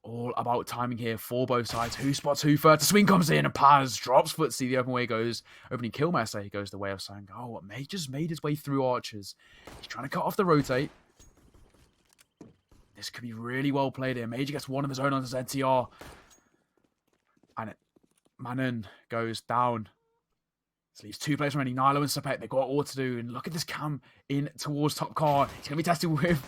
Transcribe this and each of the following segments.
all about timing here for both sides. Who spots who first? The swing comes in and phzy drops phzy. The open way goes. Opening kill mess. He goes the way of Sangal. Just made his way through archers. He's trying to cut off the rotate. This could be really well played here. Major gets one of his own on the ZTR. And ngiN goes down. This leaves two players remaining, Nilo and Sapec. They've got all to do. And look at this cam in towards top car. He's going to be tested with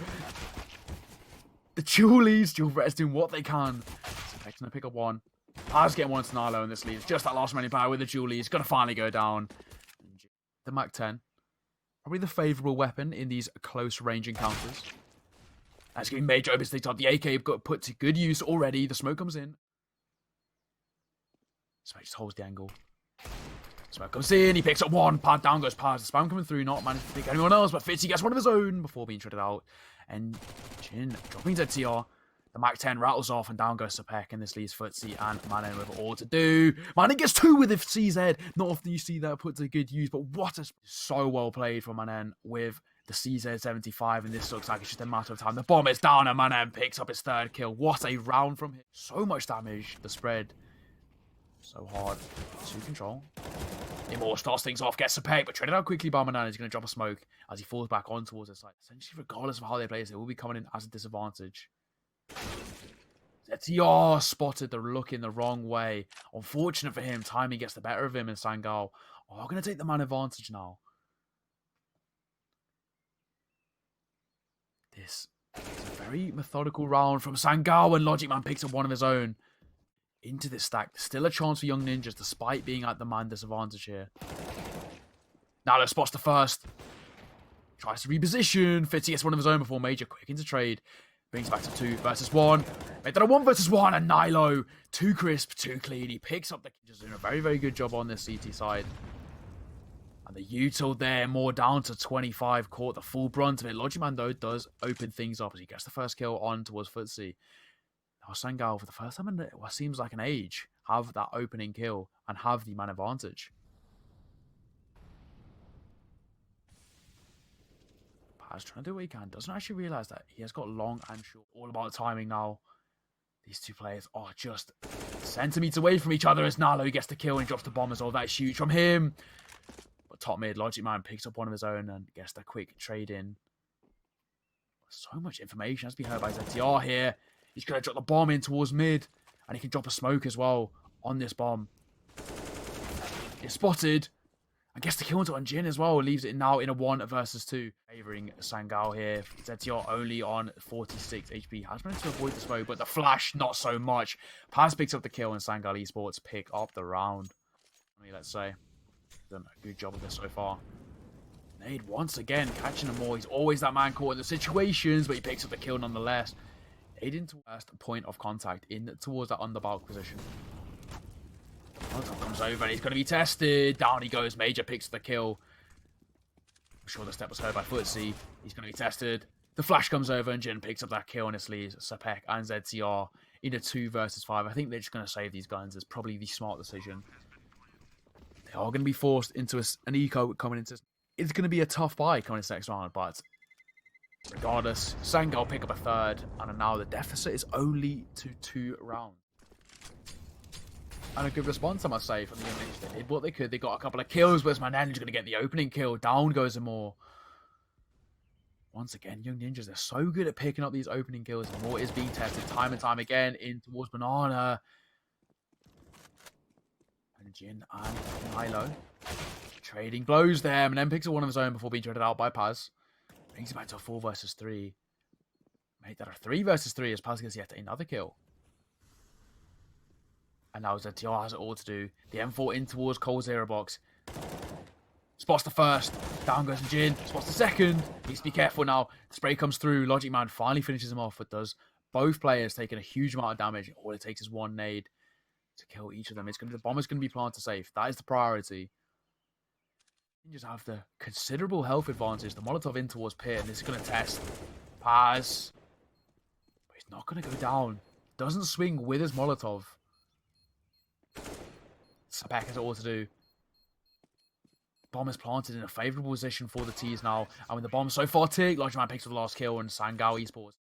the dualies. dupreeh doing what they can. Sapec's going to pick up one. phzy getting one to Nilo, and this leaves just that last remaining power with the dualies. Going to finally go down. The Mac 10. Probably the favourable weapon in these close range encounters. That's going to be major obviously top. The AK got put to good use already. The smoke comes in. Smoke just holds the angle. Smoke comes in. He picks up one. Pad down goes phzy. The spam coming through. Not managed to pick anyone else. But phzy gets one of his own before being shredded out. And ngiN dropping ZTR. The Mac 10 rattles off and down goes Sapec. And this leaves phzy and ngiN with all to do. ngiN gets two with the CZ. Not often you see that put to good use. But what a... So well played from ngiN with the CZ75, and this looks like it's just a matter of time. The bomb is down, and ngiN picks up his third kill. What a round from him. So much damage. The spread. So hard to control. imoRR starts things off, gets Sapec, but traded out quickly by ngiN. He's going to drop a smoke as he falls back on towards the side. Essentially, regardless of how they play this, they will be coming in as a disadvantage. ZTR spotted the look in the wrong way. Unfortunate for him, timing gets the better of him, and Sangal are going to take the man advantage now. This is a very methodical round from Sangal, and LogicMan picks up one of his own. Into this stack. There's still a chance for young ninjas, despite being at the man disadvantage here. Now let's spots the first. Tries to reposition. phzy gets one of his own before Major quick into trade. Brings back to 2 versus 1. Made that a 1 versus 1, and Nilo, too crisp, too clean. He picks up the... Just doing a very, very good job on this CT side. And the util there, more down to 25, caught the full brunt of it. LogicMan, though, does open things up as he gets the first kill on towards phzy. Now Sangal, for the first time in what seems like an age, have that opening kill and have the man advantage. phzy trying to do what he can. Doesn't actually realise that he has got long and short. All about timing now. These two players are just centimetres away from each other as Nilo gets the kill and drops the bomb as well. That's huge from him. But top mid, LogicMan picks up one of his own and gets the quick trade in. So much information has to be heard by ZTR here. He's going to drop the bomb in towards mid. And he can drop a smoke as well on this bomb. It's spotted. And gets the kill into ngiN as well. Leaves it now in a 1 versus 2. Favouring Sangal here. ZTR only on 46 HP. Has managed to avoid the smoke, but the flash, not so much. phzy picks up the kill and Sangal Esports pick up the round. Let's say. Done a good job of this so far. Nade once again catching him more. He's always that man caught in the situations, but he picks up the kill nonetheless. Nade into first point of contact in towards that underbark position. Molotov comes over and he's going to be tested. Down he goes. Major picks the kill. I'm sure the step was heard by phzy. He's going to be tested. The flash comes over and ngiN picks up that kill, and it leaves Sapec and ZTR in a 2 versus 5. I think they're just going to save these guns. It's probably the smart decision. They are going to be forced into an eco coming into... It's going to be a tough buy coming into the next round, but regardless, Sangal pick up a third, and now the deficit is only to 2 rounds. And a good response, I must say, from the young ninjas. They did what they could. They got a couple of kills, but ngiN's going to get the opening kill. Down goes imoRR. Once again, young ninjas, they're so good at picking up these opening kills. imoRR is being tested time and time again in towards banana. ngiN and Nilo trading blows there, and then picks up one of his own before being traded out by phzy. Brings it back to a 4 versus 3. Made that a 3 versus 3 as phzy gets yet another kill. And now ZTR has it all to do. The M4 in towards coldzera box. Spots the first. Down goes ngiN. Spots the second. Needs to be careful now. The spray comes through. LogicMan finally finishes him off, but does both players taking a huge amount of damage. All it takes is one nade to kill each of them. The bomber's going to be planted safe. That is the priority. Ninjas have the considerable health advantage. The Molotov in towards Pier, and this is going to test phzy. But he's not going to go down. Doesn't swing with his Molotov. Sapec has it all to do. Bomb is planted in a favourable position for the T's now. And with the bomb so far tick, LogicMan picks up the last kill and Sangal Esports.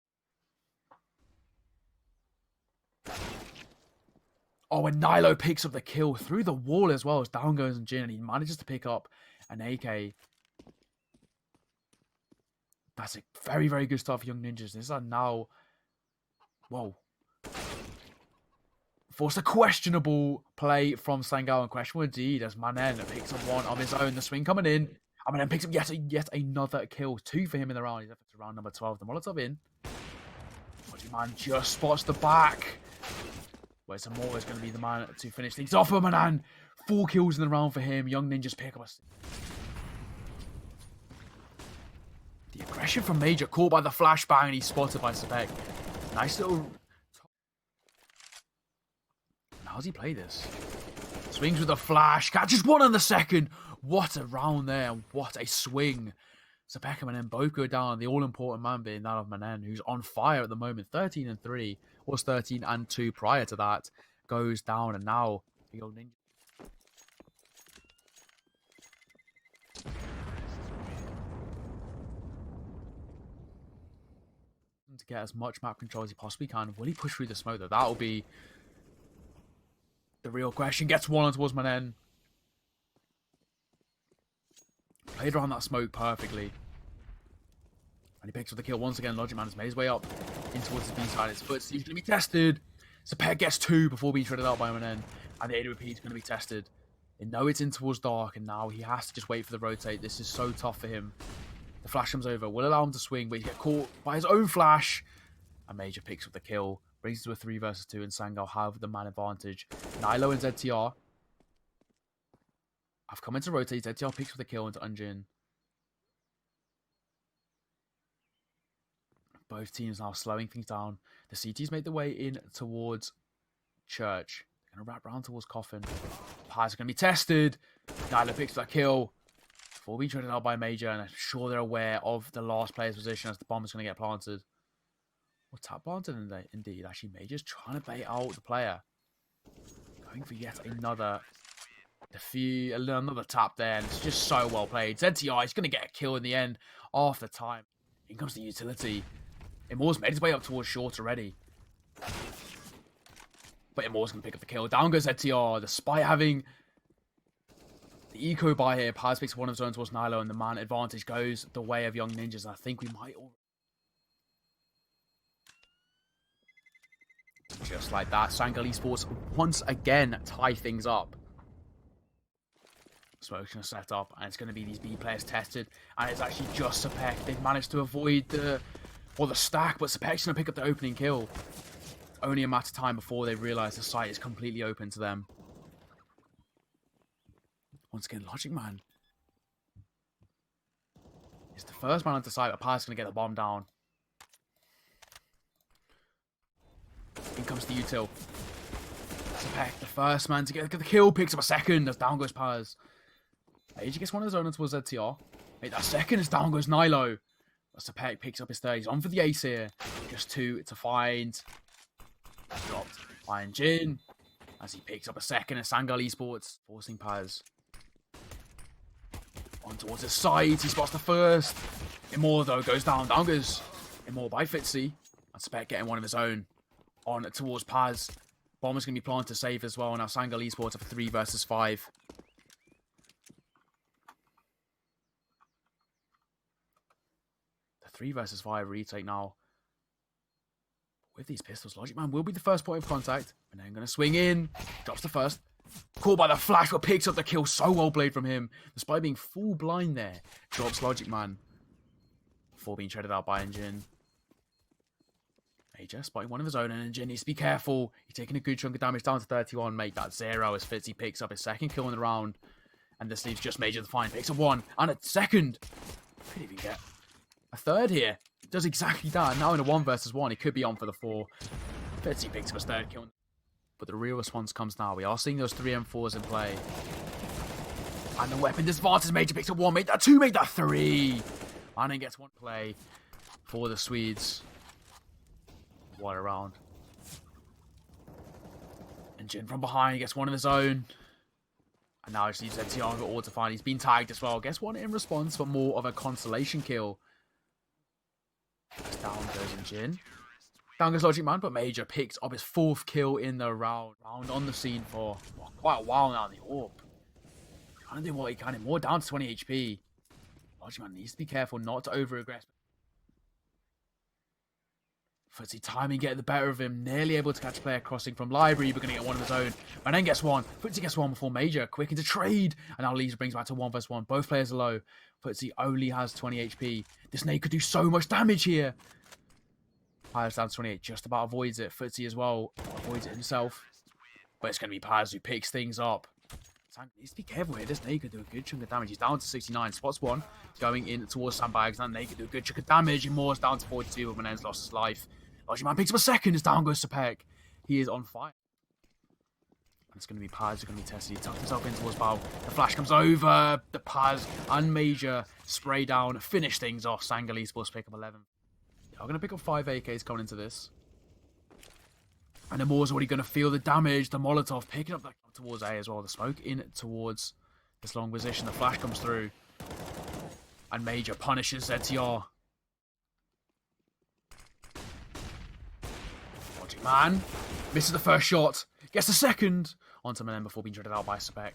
Oh, and nilo picks up the kill through the wall as well as down goes ngiN, and he manages to pick up an AK. That's a very, very good start for Young Ninjas. This are now... Whoa. Forced a questionable play from Sangal, and questionable indeed as manen picks up one of his own. The swing coming in. And then picks up yet another kill. 2 for him in the round. He's up to round number 12. The Molotov in. Man just spots the back. Whereas more is going to be the man to finish things off. Manan. 4 kills in the round for him. Young Ninjas pick up a... The aggression from Major, caught by the flashbang, and he's spotted by Sapec. Nice little... How's he play this? Swings with a flash, catches one in the second. What a round there, and what a swing. Sapec and manen both go down. The all-important man being that of manen, who's on fire at the moment. 13-3, was 13-2 prior to that. Goes down, and now the old ninja. To get as much map control as he possibly can. Will he push through the smoke though? That'll be the real question. Gets one on towards manen. Played around that smoke perfectly. And he picks up the kill once again. Logic Man has made his way up in towards the B side. His foot's going to be tested. Sapec gets 2 before being shredded out by manen. And the AWP is going to be tested. They know it's in towards dark, and now he has to just wait for the rotate. This is so tough for him. The flash comes over, will allow him to swing, but he gets caught by his own flash. And Major picks up the kill, brings it to a 3 versus 2, and Sangal have the man advantage. nilo and ZTR have come in to rotate. ZTR picks up the kill into ngiN. Both teams now slowing things down. The CTs make their way in towards Cerq. They're going to wrap around towards Coffin. Pies are going to be tested. nilo picks up that kill. Before being traded out by Major, and I'm sure they're aware of the last player's position as the bomb is going to get planted. Well, tap planted indeed. Actually, Major's trying to bait out the player. Going for yet another tap there, and it's just so well played. ZTI is going to get a kill in the end after time. In comes the utility. imoRR's made his way up towards short already. But imoRR's going to pick up the kill. Down goes ZTR, despite having... the eco by here. Paz picks one of his own towards nilo, and the man advantage goes the way of Young Ninjas. I think we might all... Just like that, Sangal Esports once again tie things up. Smoke's going to set up, and it's going to be these B players tested, and it's actually just Sapec. They've managed to avoid the stack, but Sapec's going to pick up the opening kill. It's only a matter of time before they realise the site is completely open to them. Once again, Logic Man is the first man onto site, but Pi's going to get the bomb down. In comes the util. Sapec, the first man to get the kill, picks up a second as down goes Paz. Age gets one of his own towards ZTR. Mate, that second as down goes nilo. But Sapec picks up his third. He's on for the ace here. Just 2 to find. Dropped by ngiN as he picks up a second as Sangal Esports forcing Paz on towards his side. He spots the first. imoRR though goes down. Down goes imoRR by phzy. And Sapec getting one of his own on towards Paz. Bomber's going to be planted to save as well. Now Sangal Esports have 3 versus 5. The 3 versus 5 retake now. With these pistols, Logic Man will be the first point of contact. And then going to swing in. Drops the first. Caught by the flash, but picks up the kill. So well played from him. Despite being full blind there. Drops Logic Man. Before being traded out by ngiN. Major spotting one of his own, and ngiN needs to be careful. He's taking a good chunk of damage, down to 31. Mate, that's 0 as phzy picks up his second kill in the round. And this leaves just Major the Fine. Picks up 1 and a second. Could even get a third here. Does exactly that. Now in a 1 versus 1, he could be on for the 4. phzy picks up his third kill. But the real response comes now. We are seeing those 3 M4s in play. And the weapon disadvantage. Major picks up 1. Made that 2. Made that 3. And then gets 1 play for the Swedes. What a round. ngiN from behind gets one of his own. And now he leaves ZTR over all to find. He's been tagged as well. Gets 1 in response, but more of a consolation kill. As down goes ngiN. Down goes Logic Man, but Major picks up his 4th kill in the round. On the scene for quite a while now. The Orb trying to do what he can. More down to 20 HP. Logic Man needs to be careful not to over-aggress. phzy timing getting the better of him. Nearly able to catch a player crossing from library, but going to get one of his own. And then gets one. phzy gets one before Major. Quick into trade. And now Lees brings back to 1 vs 1. Both players are low. phzy only has 20 HP. This nade could do so much damage here. Paz down to 28, just about avoids it. phzy as well avoids it himself. But it's going to be Paz who picks things up. Sangal needs to be careful here. This nade could do a good chunk of damage. He's down to 69. Spots one. Going in towards sandbags. That nade could do a good chunk of damage. And Moore's down to 42. But Manen's lost his life. Logic Man picks up a second as down goes Sapec. He is on fire. And it's going to be Paz who's going to be tested. He tucks himself in towards Bow. The flash comes over. The Paz and Major spray down. Finish things off. Sangal esports to pick up 11. I'm going to pick up 5 AKs coming into this. And the Moore's already going to feel the damage. The Molotov picking up that towards A as well. The smoke in towards this long position. The flash comes through. And Major punishes ZTR. Logic Man misses the first shot. Gets the second. Onto Manen before being dreaded out by Sapec.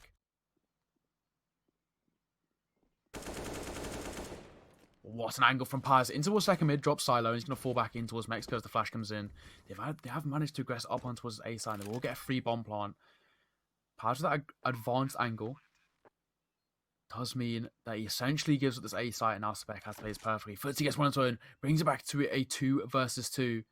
What an angle from Paz into towards second mid, drops Silo, and he's going to fall back in towards Mexico as the flash comes in. They have managed to aggress up on towards A side. They will get a free bomb plant. Paz with that advanced angle does mean that he essentially gives up this A site, and now Sapec has plays perfectly. phzy gets one on his own, brings it back to a 2 vs 2.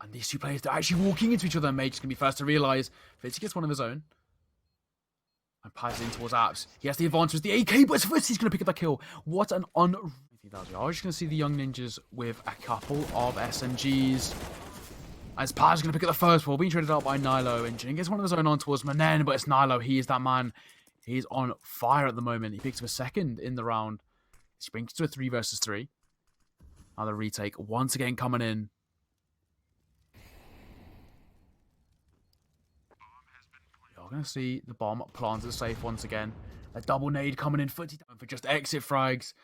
And these two players are actually walking into each other, and Major's going to be first to realise. phzy gets one of his own. And Paz in towards Apps. He has the advantage with the AK, but phzy's going to pick up that kill. What an I was just going to see the young ninjas with a couple of SMGs. As Paz is going to pick up the first ball, being traded out by Nilo. And ngiN gets one of his own on towards Manen, but it's Nilo. He is that man. He's on fire at the moment. He picks up a second in the round. He brings it to a 3 vs 3. Another retake once again coming in. We're going to see the bomb planted safe once again. A double nade coming in. phzy down for just exit frags.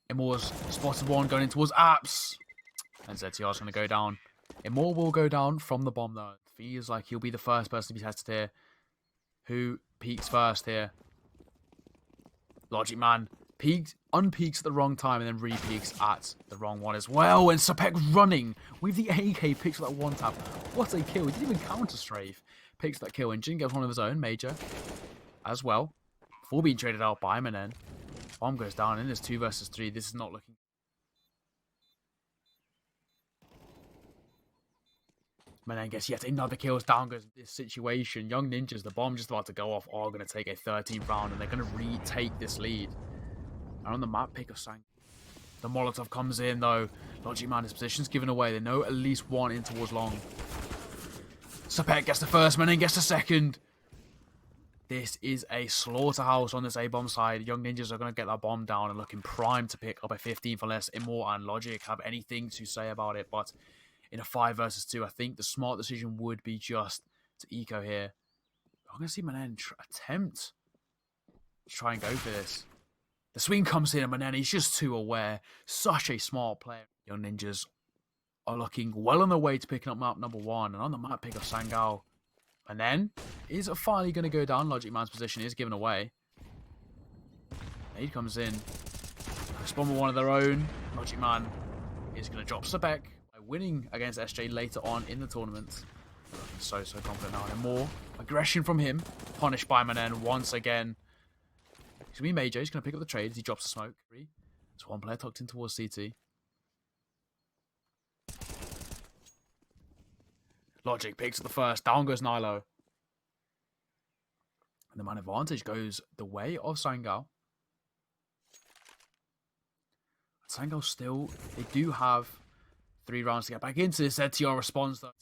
imoRR's spotted one going in towards Apps. And ZTR's going to go down. imoRRR will go down from the bomb though. Feels like he'll be the first person to be tested here. Who peeks first here? Logic Man unpeaks at the wrong time and then re-peaks at the wrong one as well. And Sapec running with the AK picks up that one tap. What a kill. He didn't even counter strafe. Picks that kill, and ngiN gets one of his own, Major, as well. Before being traded out by Manen. Bomb goes down in this 2 vs 3. This is not looking. Manen gets yet another kill. Down goes this situation. Young Ninjas, the bomb just about to go off, are going to take a 13th round, and they're going to retake this lead. And on the map pick of Sangal. The Molotov comes in though. Logic Man, his position's given away. They know at least one in towards long. Sapec gets the first, Manen gets the second. This is a slaughterhouse on this A-bomb side. Young Ninjas are going to get that bomb down and looking primed to pick up a 15th unless imoRRR and Logic have anything to say about it. But in a 5 vs 2, I think the smart decision would be just to eco here. I'm going to see Manen attempt to try and go for this. The swing comes in and Manen, he's just too aware. Such a smart player. Young Ninjas are looking well on their way to picking up map number 1. And on the map pick of Sangal. And then, is it finally going to go down? Logic Man's position is given away. Nade comes in. Spawn with one of their own. Logic Man is going to drop Sapec by winning against SJ later on in the tournament. Looking so confident now. And more aggression from him. Punished by Manen once again. It's going to be Major. He's going to pick up the trade as he drops the smoke. There's one player tucked in towards CT. Logic picks up the first. Down goes Nilo. And the man advantage goes the way of Sangal. Sangal still, they do have 3 rounds to get back into this. ZTR responds that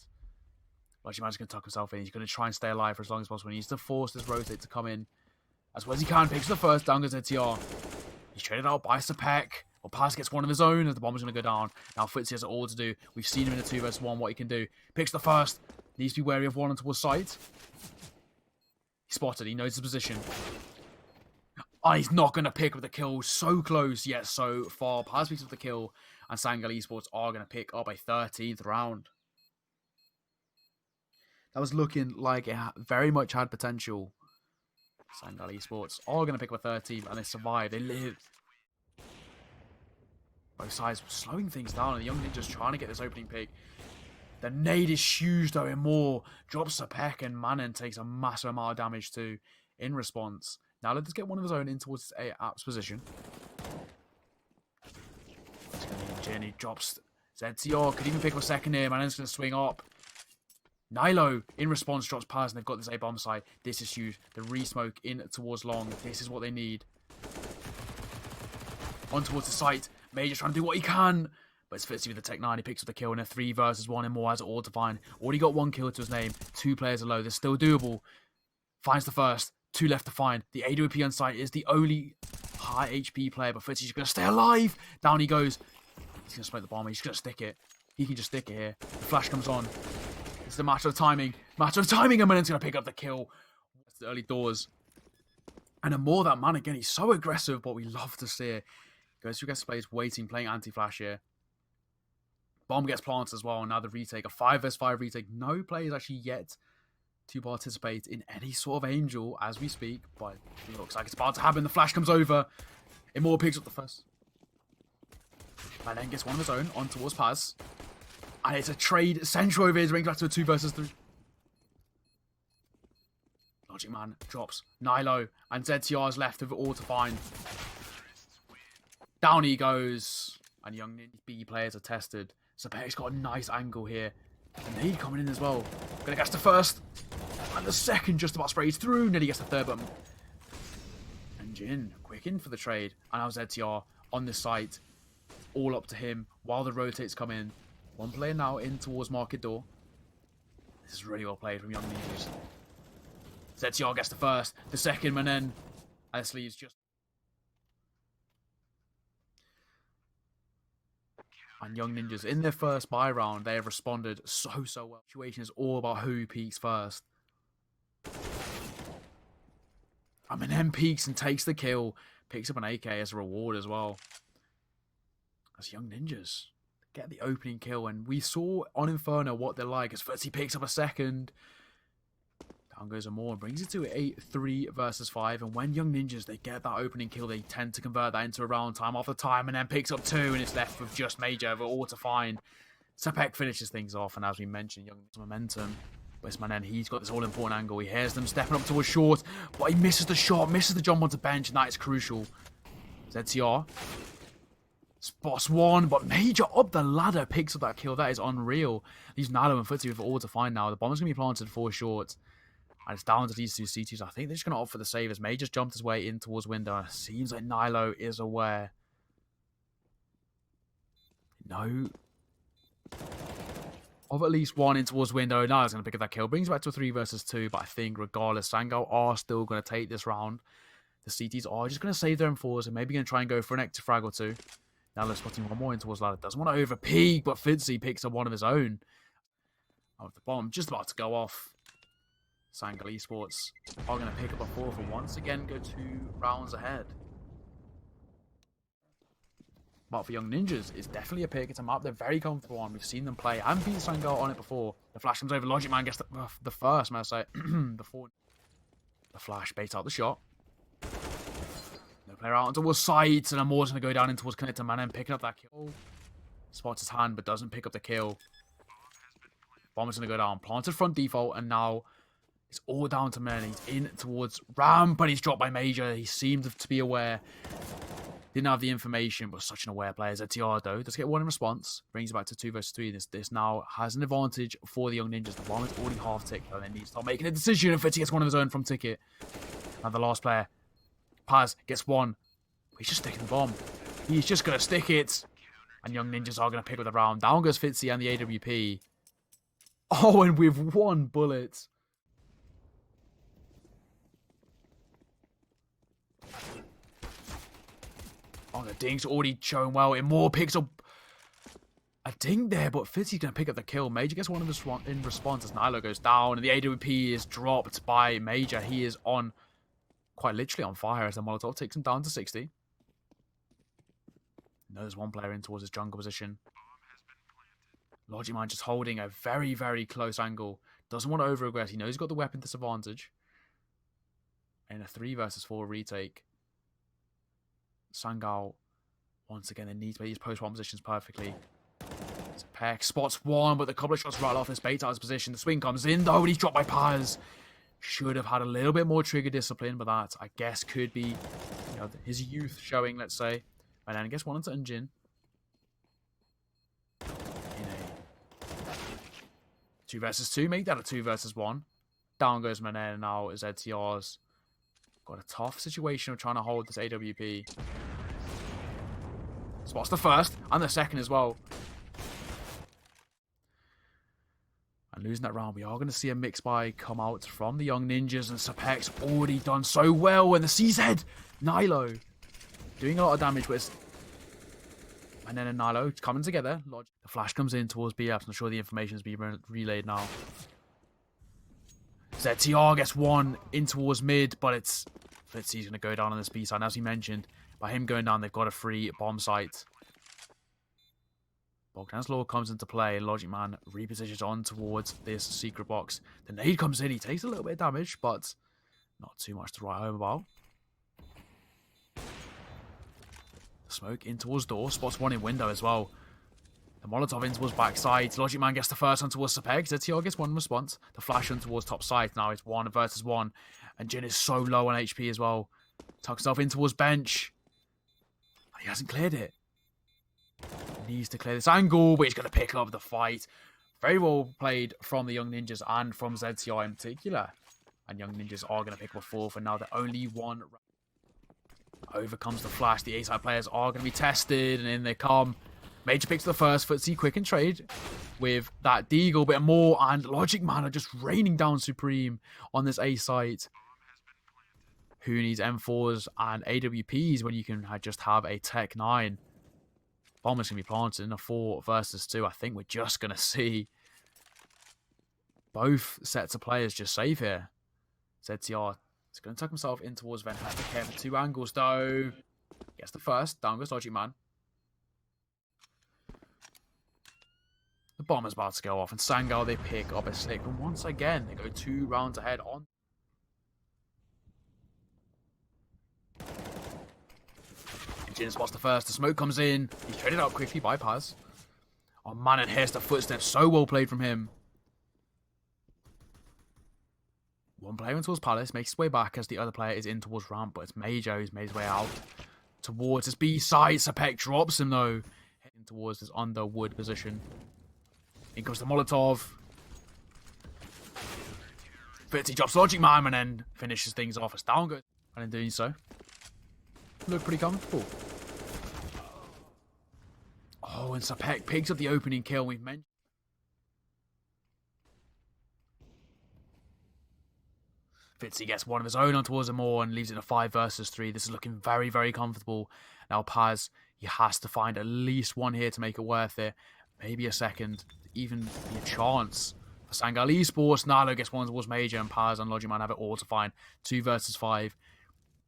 Logic Man's going to tuck himself in. He's going to try and stay alive for as long as possible. He needs to force this rotate to come in as well as he can. Picks the first. Down goes ZTR. He's traded out by Sapec. Well, Paz gets one of his own as the bomb's going to go down. Now phzy has it all to do. We've seen him in a 2 vs 1, what he can do. Picks the first. Needs to be wary of one on towards sight. He's spotted. He knows his position. Oh, he's not going to pick up the kill. So close, yet so far. Paz picks up the kill. and Sangal Esports are going to pick up a 13th round. That was looking like it very much had potential. Sangal Esports are going to pick up a 13th, and they survive. They live. Both sides slowing things down, and the young ninjas trying to get this opening pick. The nade is huge though, imoRR drops Sapec, and ngiN takes a massive amount of damage too in response. Now let's get one of his own in towards a apps position. It's going to be ngiN, he drops zywoo, could even pick up a second here, ngiN's going to swing up. Nilo in response drops Paz, and they've got this A bomb site. This is huge. The re-smoke in towards long. This is what they need. On towards the site. mage's trying to do what he can. But it's phzy with the Tech 9. He picks up the kill in a 3 versus 1 imoRR has it all to find. Already got 1 kill to his name. 2 players are low. They're still doable. Finds the first. 2 left to find. The AWP on site is the only high HP player. But phzy's going to stay alive. Down he goes. He's going to smoke the bomb. He's going to stick it. He can just stick it here. The flash comes on. It's a matter of timing. Matter of timing. And ngiN's going to pick up the kill. That's the early doors. And imoRR, that man again. He's so aggressive, but we love to see it. Goes through guest plays, waiting, playing anti-flash here. Bomb gets planted as well. Now the retake, a 5 vs 5 retake. No players actually yet to participate in any sort of Angel as we speak. But it looks like it's about to happen. The flash comes over. imoRR picks up the first. And then gets one of his own on towards Paz. And it's a trade. Central over here is back to a 2 vs 3. Logic Man drops nilo. And zywoo is left with it all to find. Down he goes. And young B players are tested. Sapec's got a nice angle here. And nade coming in as well. Gonna catch the first. And the second just about sprays through. Nearly gets the third button. And ngiN, quick in for the trade. And now zywoo on the site. All up to him while the rotates come in. 1 player now in towards market door. This is really well played from young ninjas. zywoo gets the first. The second, and then this leaves just. And young ninjas in their first buy round, they have responded so well. The situation is all about who peaks first. And ngiN peaks and takes the kill. Picks up an AK as a reward as well. As young ninjas get the opening kill. And we saw on Inferno what they're like. As phzy picks up a second. Down goes imoRR and brings it to a 3 vs 5. And when young ninjas, they get that opening kill, they tend to convert that into a round time after time. And then picks up 2 and it's left with just Major over all to find. Sapec finishes things off. And as we mentioned, young momentum. Where's ngiN? He's got this all-important angle. He hears them stepping up towards short. But he misses the shot, misses the jump onto bench. And that is crucial. zywoo spots 1, but Major up the ladder picks up that kill. That is unreal. These nilo and phzy with all to find now. The bomb is going to be planted for short. And it's down to these 2 C2s. I think they're just going to opt for the save as Major's jumped his way in towards window. Seems like nilo is aware. No. Of at least 1 in towards window. Nilo's going to pick up that kill. Brings it back to a 3 vs 2. But I think regardless, Sangal are still going to take this round. The CTs are just going to save their M4s and maybe going to try and go for an active frag or 2. Now they're spotting 1 more in towards ladder. Doesn't want to over peak, but phzy picks up 1 of his own. Oh, the bomb just about to go off. Sangal Esports are going to pick up a 4 for once again, go 2 rounds ahead. But for young ninjas, it's definitely a pick. It's a map they're very comfortable on. We've seen them play and beat Sangal on it before. The flash comes over. Logic Man gets the first, may I say. Before the flash baits out the shot. No player out towards sides, and imoRR's going to go down in towards connector man and picking up that kill. Spots his hand, but doesn't pick up the kill. Bomb is going to go down. Planted front default, and now it's all down to ngiN. He's in towards ramp, but he's dropped by Major. He seemed to be aware. Didn't have the information, but such an aware player. zywoo, though, does get 1 in response. Brings it back to 2 vs 3. This now has an advantage for the young ninjas. The bomb is already half ticked, though. They need to start making a decision. And phzy gets 1 of his own from ticket. Now the last player. Paz gets 1. He's just sticking the bomb. He's just going to stick it. And young ninjas are going to pick up the round. Down goes phzy and the AWP. Oh, and with 1 bullet. Oh, the ding's already showing well. imoRR picks up a ding there, but phzy's going to pick up the kill. Major gets 1 of his in response as nilo goes down. And the AWP is dropped by Major. He is on, quite literally on fire as the Molotov takes him down to 60. There's one player in towards his jungle position. LogicMan just holding a very, very close angle. Doesn't want to over-aggress. He knows he's got the weapon disadvantage. In a 3 versus 4 retake. Sangal, once again, they need to play these post-1 positions perfectly. Sapec spots one, but the couple of shots right off this bait out his position. The swing comes in, though, and he's dropped by Paz. Should have had a little bit more trigger discipline, but that, I guess, could be his youth showing, let's say. And then I guess one into ngiN. In a 2 versus 2, make that a 2 versus 1. Down goes Manen, and now ZTR's got a tough situation of trying to hold this AWP. Spots the first, and the second as well. And losing that round, we are going to see a mix buy come out from the young ninjas, and Sapec's already done so well. And the CZ, nilo, doing a lot of damage with and then nilo coming together. The flash comes in towards BF. I'm sure the information is being relayed now. ZTR gets one in towards mid, but it's phzy's going to go down on this B side. And as he mentioned, by him going down, they've got a free bomb site. Bogdan's Law comes into play. LogicMan repositions on towards this secret box. The nade comes in. He takes a little bit of damage, but not too much to write home about. Smoke in towards door. Spots one in window as well. The Molotov in towards backside. LogicMan gets the first one towards Sapec. ZTR gets one in response. The flash in towards top side. Now it's 1 versus 1. And ngiN is so low on HP as well. Tucks himself in towards bench. He hasn't cleared it. Needs to clear this angle, but he's going to pick up the fight. Very well played from the young ninjas and from ZTR in particular. And young ninjas are going to pick up a 4th, and now they're only 1. Overcomes the flash. The A-side players are going to be tested, and in they come. Major picks the first. phzy quick and trade with that deagle, bit more, and LogicMan are just raining down supreme on this A-site. Who needs M4s and AWPs when you can just have a Tech 9? Bomb is going to be planted in a 4 versus 2. I think we're just going to see both sets of players just save here. ZTR is going to tuck himself in towards Vent. Has to care for 2 angles, though. Gets the first. Down goes LogicMan. The bomb is about to go off, and Sangal, they pick up a 6. And once again, they go 2 rounds ahead on. ngiN spots the first. The smoke comes in. He's traded out quickly by Paz. Oh man, and here's the footsteps. So well played from him. One player in towards Palace. Makes his way back as the other player is in towards ramp. But it's Major who's made his way out towards his B side. Sapec drops him though. Heading towards this underwood position. In comes the Molotov. phzy drops LogicMan and then finishes things off as down goes. And in doing so, look pretty comfortable. Oh, and Sapec picks up the opening kill we've mentioned. phzy gets one of his own on towards him more and leaves it in a 5 versus 3. This is looking very, very comfortable. Now Paz, he has to find at least one here to make it worth it. Maybe a second, even be a chance for Sangal Esports. Nilo gets one towards Major, and Paz and LogicMan have it all to find. 2 versus 5.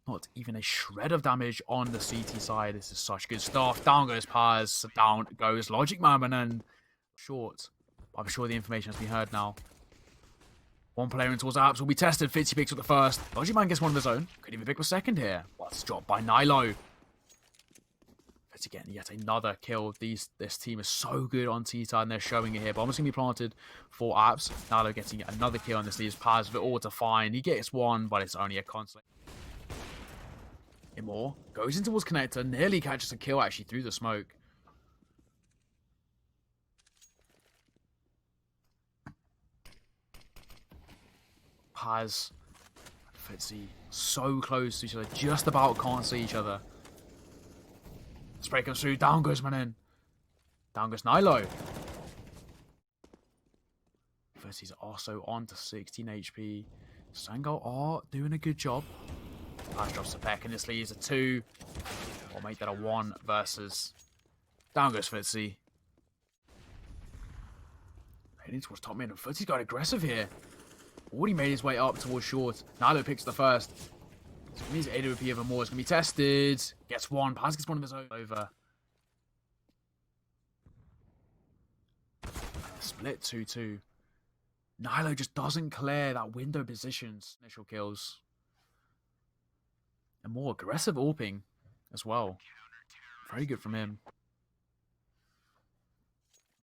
Not even a shred of damage on the CT side. This is such good stuff. Down goes Paz. Down goes LogicMan, and then short. I'm sure the information has been heard now. One player in towards apps will be tested. phzy picks up the first. LogicMan gets one of his own. Could even pick up a second here. What's dropped by nilo. phzy getting yet another kill. This team is so good on T-side, and they're showing it here. Bomb's going to be planted for apps. Nilo getting another kill on this. Leaves Paz with it all to find. He gets one, but it's only a constant. imoRR goes in towards connector, nearly catches a kill actually through the smoke. Paz, phzy so close to each other, just about can't see each other. Spray comes through, down goes Manen. Down goes nilo. phzy's also on to 16 HP. Sangal are doing a good job. Paz drops Sapec, and this leaves a 2. Or make that a 1 versus. Down goes phzy. Heading towards top mid, and phzy's got aggressive here. Already made his way up towards short. Nilo picks the first. So it means AWP of imoRR is going to be tested. Gets one. Paz gets one of his own over. Split 2-2. nilo just doesn't clear that window positions. Initial kills. And more aggressive AWPing as well. Very good from him.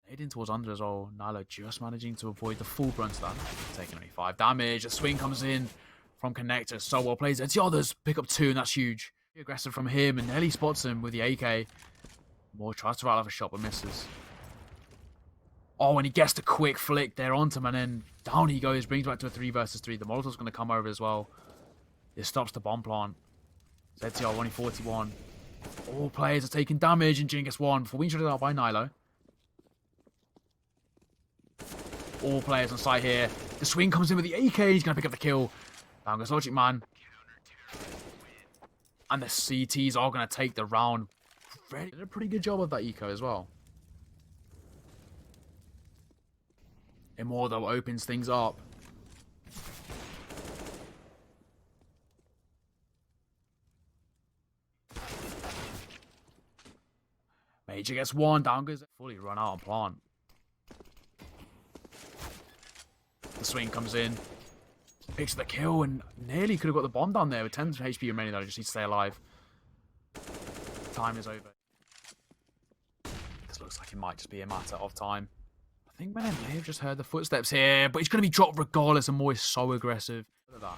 Heading towards under as well. nilo just managing to avoid the full brunt of that. Taking only 5 damage. The swing comes in from connector. So well plays. It's the others. Pick up 2, and that's huge. Aggressive from him, and nearly spots him with the AK. More tries to rattle off a shot, but misses. Oh, and he gets the quick flick there onto him, and then down he goes. Brings back to a 3 versus 3. The Molotov's going to come over as well. This stops the bomb plant. ZTR 141. All players are taking damage, and ngiN gets 1 before being shot out by nilo. All players on site here. The swing comes in with the AK. He's going to pick up the kill. Down goes Logic Man. And the CTs are going to take the round. Did a pretty good job of that eco as well. imoRR, though, opens things up. Major gets 1. Down goes fully run out on plant. The swing comes in. Picks the kill and nearly could have got the bomb down there with 10 HP remaining though. Just needs to stay alive. Time is over. This looks like it might just be a matter of time. I think men may have just heard the footsteps here, but it's going to be dropped regardless. And imoRR is so aggressive. Look at that.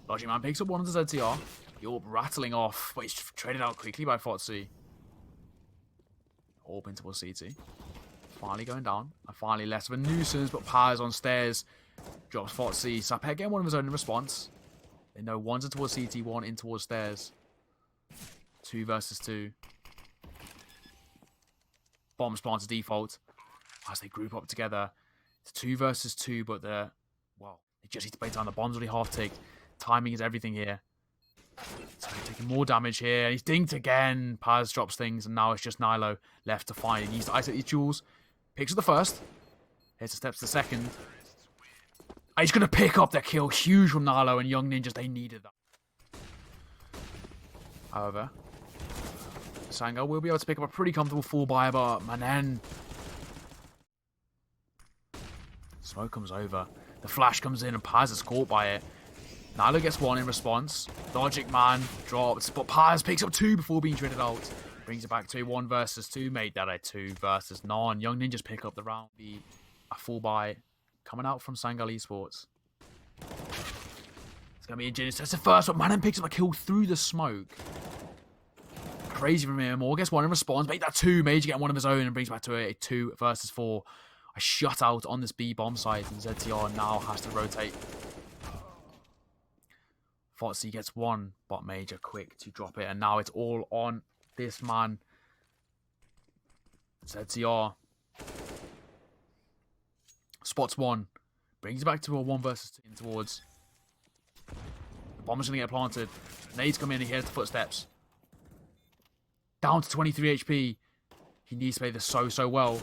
Logic Man picks up 1 of the ZTR. You're rattling off, but he's traded out quickly by phzy. Orb into CT. Finally going down. And finally less of a nuisance, but Paz on stairs. Drops phzy. Sapec getting 1 of his own in response. They know 1's in towards CT, 1 in towards stairs. 2 versus 2. Bombs planted default. As they group up together. It's 2 versus 2, but they just need to play down. The bomb's already half ticked. Timing is everything here. So he's taking more damage here. He's dinked again. Paz drops things, and now it's just nilo left to find. He needs to isolate these jewels. Picks up the first. Here's the steps to the second. And he's going to pick up the kill. Huge from nilo and Young Ninjas. They needed that. However, Sangal will be able to pick up a pretty comfortable full buy, but Manen. Smoke comes over. The flash comes in, and Paz is caught by it. nilo gets 1 in response. Logic Man drops, but Paz picks up 2 before being traded out. Brings it back to a 1 versus 2. Made that a 2 versus none. Young Ninjas pick up the round. Be a full buy coming out from Sangal Esports. It's going to be ngiN. It's the first, but Manen picks up a kill through the smoke. Crazy from him. imoRR gets 1 in response. Made that 2. Major getting 1 of his own and brings back to a 2 versus 4. A shutout on this B bomb site, and ZTR now has to rotate. phzy gets 1, but Major quick to drop it, and now it's all on this man. ZTR spots 1, brings it back to a 1 versus 2 in towards. The bomber's going to get planted. Nades come in, he hears the footsteps. Down to 23 HP. He needs to play this so well.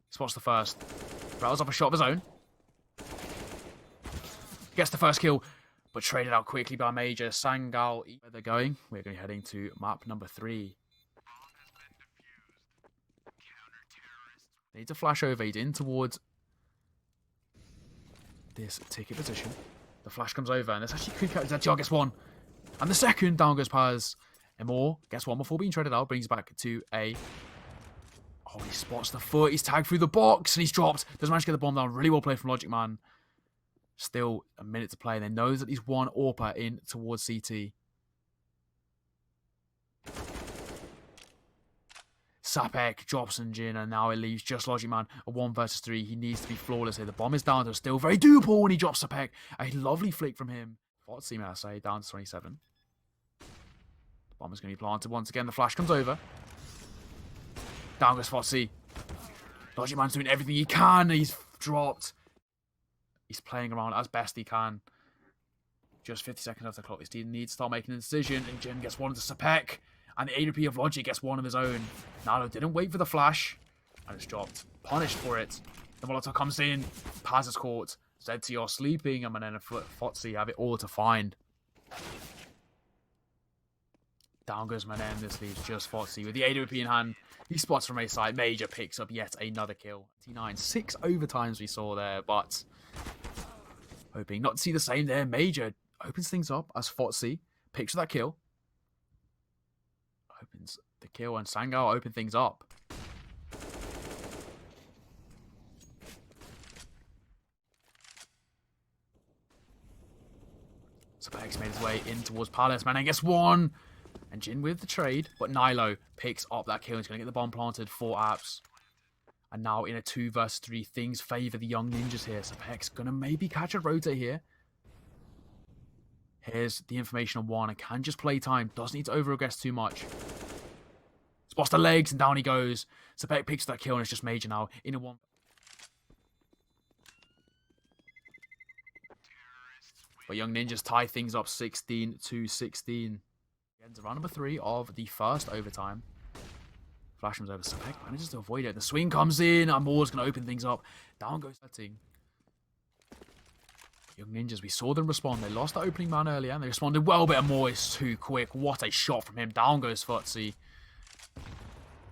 Spots the first. Rattles off a shot of his own. Gets the first kill, but traded out quickly by Major. Sangal, where they're going. We're going to be heading to map number 3. They need to flash over. He's in towards this ticket position. The flash comes over, and there's actually quick out. ZTR gets 1. And the second, down goes Paz. imoRR gets 1 before being traded out. Brings back to a... Oh, he spots the foot. He's tagged through the box, and he's dropped. Doesn't manage to get the bomb down. Really well played from Logic Man. Still a minute to play. They know that he's 1 AWPer in towards CT. Sapec drops ngiN, and now it leaves just Logic Man a 1 versus 3. He needs to be flawless here. The bomb is down to still very doable when he drops Sapec. A lovely flick from him. phzy, may I say, down to 27. The bomb is going to be planted once again. The flash comes over. Down goes phzy. Logic Man's doing everything he can. He's dropped. He's playing around as best he can. Just 50 seconds off the clock. This team needs to start making a decision. And ngiN gets 1 into Sapec. And the AWP of Logic gets 1 of his own. nilo didn't wait for the flash. And it's dropped. Punished for it. The Molotov comes in. Paz is caught. ZTR sleeping. And then phzy have it all to find. Down goes manen. This leaves just phzy with the AWP in hand. He spots from a side. Major picks up yet another kill. T9, 6 overtimes we saw there, but hoping not to see the same there. Major opens things up as phzy picks that kill. Opens the kill and Sangal open things up. Sapec made his way in towards Palace. Man, I guess one. And ngiN with the trade, but nilo picks up that kill. He's going to get the bomb planted for apps. And now in a 2 versus 3, things favour the young ninjas here. Sapec's going to maybe catch a rotate here. Here's the information on one. And can just play time. Doesn't need to over-aggress too much. Spots the legs and down he goes. Sapec picks that kill and it's just major now. In a 1. But young ninjas tie things up 16-16. Ends round number 3 of the first overtime. Flash comes over. Sapec manages to avoid it. The swing comes in. imoRR's going to open things up. Down goes setting. Young ninjas, we saw them respond. They lost the opening man earlier and they responded well, but imoRR is too quick. What a shot from him. Down goes phzy.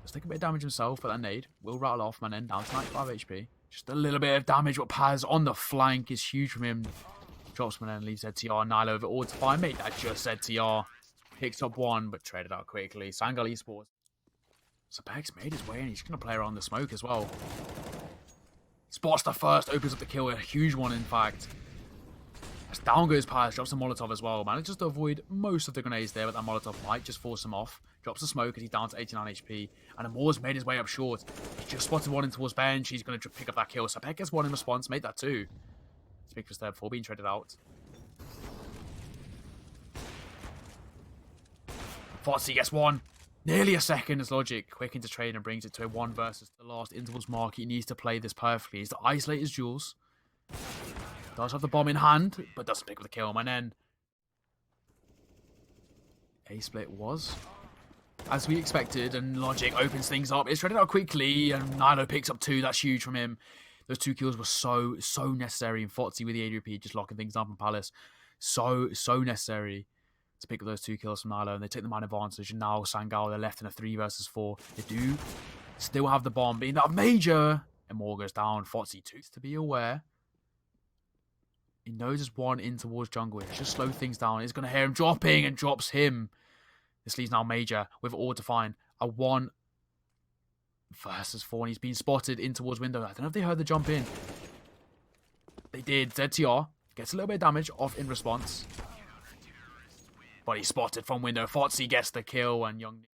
Let's take a bit of damage himself, but that nade will rattle off. Man, then down to 95 HP. Just a little bit of damage. What Paz on the flank is huge from him. Drops man and leaves ZTR. nilo over all to fire. Mate, that just ZTR. Picks up one, but traded out quickly. Sangal esports. Sapec's made his way and he's going to play around the smoke as well. Spots the first, opens up the kill. A huge one, in fact. As down goes Paz, drops a Molotov as well. Manages to avoid most of the grenades there, but that Molotov might just force him off. Drops the smoke as he's down to 89 HP. And imoRR's made his way up short. He just spotted one in towards bench. He's going to pick up that kill. Sapec gets one in response. Made that 2. Speak for step 4 being traded out. phzy gets one. Nearly a second as Logic quick into trade and brings it to a 1 versus the last intervals mark. He needs to play this perfectly. He's to isolate his jewels. Does have the bomb in hand, but doesn't pick up the kill. And then a split was as we expected, and Logic opens things up. It's traded out quickly, and nilo picks up 2. That's huge from him. Those 2 kills were so necessary. And phzy with the AWP just locking things up in Palace. So necessary to pick up those 2 kills from nilo, and they take the man advantage. And now Sangal, they're left in a 3 versus 4. They do still have the bomb, being that major. And imoRR goes down. phzy 2 to be aware. He knows there's one in towards jungle. He just slow things down. He's going to hear him dropping and drops him. This leaves now major with all to find a 1 versus 4. And he's been spotted in towards window. I don't know if they heard the jump in. They did. ZTR gets a little bit of damage off in response. But he's spotted from window. phzy gets the kill and young.